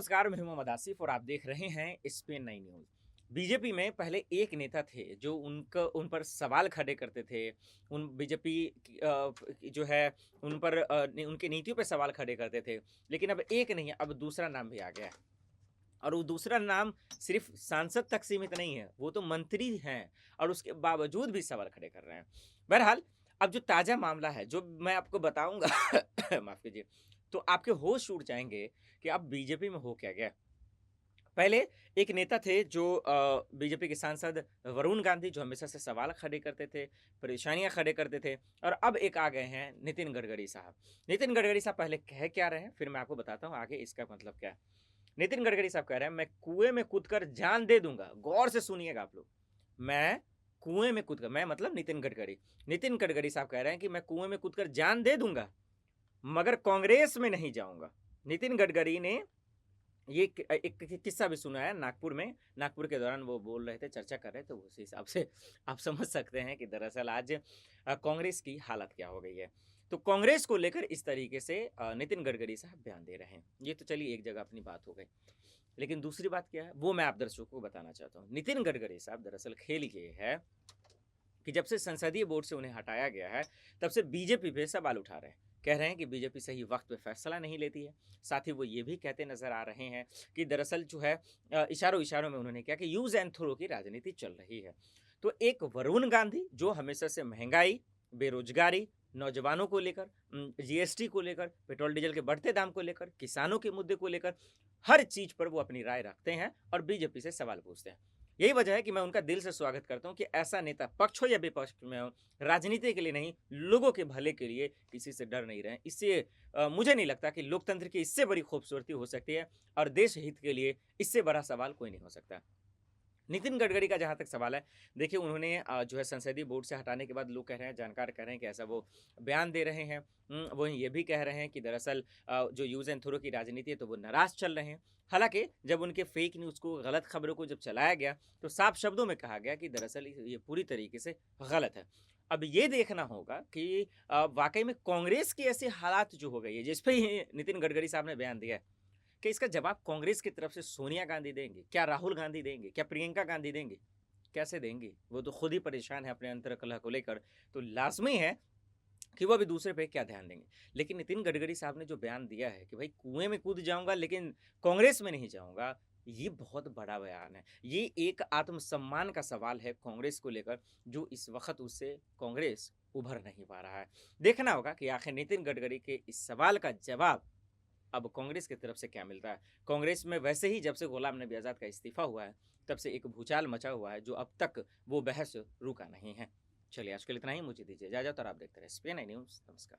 नमस्कार, मैं हूं मोहम्मद आसिफ और आप देख रहे हैं स्पेन नई न्यूज़। बीजेपी में पहले एक नेता थे जो उन पर सवाल खड़े करते थे। उन बीजेपी जो है उन पर उनकी नीतियों पे सवाल खड़े करते थे। लेकिन अब एक नहीं है, अब दूसरा नाम भी आ गया है। और वो दूसरा नाम सिर्फ सांसद तक सीमित नहीं है, वो तो मंत्री हैं और उसके बावजूद भी सवाल खड़े कर रहे हैं। बहरहाल, अब जो ताज़ा मामला है, जो मैं आपको बताऊँगा माफ़ कीजिए, तो आपके होश उड़ जाएँगे कि अब बीजेपी में हो क्या गया। पहले एक नेता थे जो बीजेपी के सांसद वरुण गांधी जो हमेशा से सवाल खड़े करते थे, परेशानियाँ खड़े करते थे और अब एक आ गए हैं नितिन गडकरी साहब। नितिन गडकरी साहब पहले कह क्या रहे हैं, फिर मैं आपको बताता हूँ आगे इसका मतलब क्या है। नितिन गडकरी साहब कह रहे हैं, मैं कुएँ में कूदकर जान दे दूँगा। गौर से सुनिएगा आप लोग। मैं कुएँ में कूदकर मैं मतलब नितिन गडकरी। नितिन गडकरी साहब कह रहे हैं कि मैं कुएँ में कूदकर जान दे दूँगा, मगर कांग्रेस में नहीं जाऊँगा। नितिन गडकरी ने ये एक किस्सा भी सुना है नागपुर में। नागपुर के दौरान वो बोल रहे थे, चर्चा कर रहे थे, उस हिसाब से आप समझ सकते हैं कि दरअसल आज कांग्रेस की हालत क्या हो गई है। तो कांग्रेस को लेकर इस तरीके से नितिन गडकरी साहब बयान दे रहे हैं। ये तो चलिए एक जगह अपनी बात हो गई। लेकिन दूसरी बात क्या है, वो मैं आप दर्शकों को बताना चाहता हूँ। नितिन गडकरी साहब दरअसल खेल ये है कि जब से संसदीय बोर्ड से उन्हें हटाया गया है, तब से बीजेपी पे सवाल उठा रहे हैं। कह रहे हैं कि बीजेपी सही वक्त पे फैसला नहीं लेती है। साथ ही वो ये भी कहते नजर आ रहे हैं कि दरअसल जो है इशारों-इशारों में उन्होंने कहा कि यूज़ एंड थ्रो की राजनीति चल रही है। तो एक वरुण गांधी जो हमेशा से महँगाई, बेरोजगारी, नौजवानों को लेकर जीएसटी को लेकर, पेट्रोल डीजल के बढ़ते दाम को लेकर, किसानों के मुद्दे को लेकर, हर चीज़ पर वो अपनी राय रखते हैं और बीजेपी से सवाल पूछते हैं। यही वजह है कि मैं उनका दिल से स्वागत करता हूँ कि ऐसा नेता पक्ष हो या विपक्ष में हो, राजनीति के लिए नहीं, लोगों के भले के लिए किसी से डर नहीं रहे। इससे मुझे नहीं लगता कि लोकतंत्र की इससे बड़ी खूबसूरती हो सकती है और देश हित के लिए इससे बड़ा सवाल कोई नहीं हो सकता। नितिन गडकरी का जहाँ तक सवाल है, देखिए उन्होंने जो है संसदीय बोर्ड से हटाने के बाद लोग कह रहे हैं, जानकार कह रहे हैं कि ऐसा वो बयान दे रहे हैं। वो ये भी कह रहे हैं कि दरअसल जो यूज़ एंड थ्रो की राजनीति है तो वो नाराज़ चल रहे हैं। हालाँकि जब उनके फेक न्यूज़ को, गलत खबरों को जब चलाया गया, तो साफ शब्दों में कहा गया कि दरअसल ये पूरी तरीके से गलत है। अब ये देखना होगा कि वाक़ई में कांग्रेस की ऐसी हालात जो हो गई है, जिस पे ये नितिन गडकरी साहब ने बयान दिया है, कि इसका जवाब कांग्रेस की तरफ से सोनिया गांधी देंगे, क्या राहुल गांधी देंगे, क्या प्रियंका गांधी देंगे? कैसे देंगे? वो तो खुद ही परेशान है अपने अंतर्कलह को लेकर, तो लाज़मी है कि वो अभी दूसरे पे क्या ध्यान देंगे। लेकिन नितिन गडकरी साहब ने जो बयान दिया है कि भाई कुएँ में कूद जाऊँगा लेकिन कांग्रेस में नहीं जाऊँगा, ये बहुत बड़ा बयान है। ये एक आत्मसम्मान का सवाल है कांग्रेस को लेकर, जो इस वक़्त उससे कांग्रेस उभर नहीं पा रहा है। देखना होगा कि आखिर नितिन गडकरी के इस सवाल का जवाब अब कांग्रेस की तरफ से क्या मिलता है। कांग्रेस में वैसे ही जब से गुलाम नबी आज़ाद का इस्तीफ़ा हुआ है, तब से एक भूचाल मचा हुआ है, जो अब तक वो बहस रुका नहीं है। चलिए आज के लिए इतना ही, मुझे दीजिए इजाज़त और आप देखते रहिए एसपीएन न्यूज़। नमस्कार।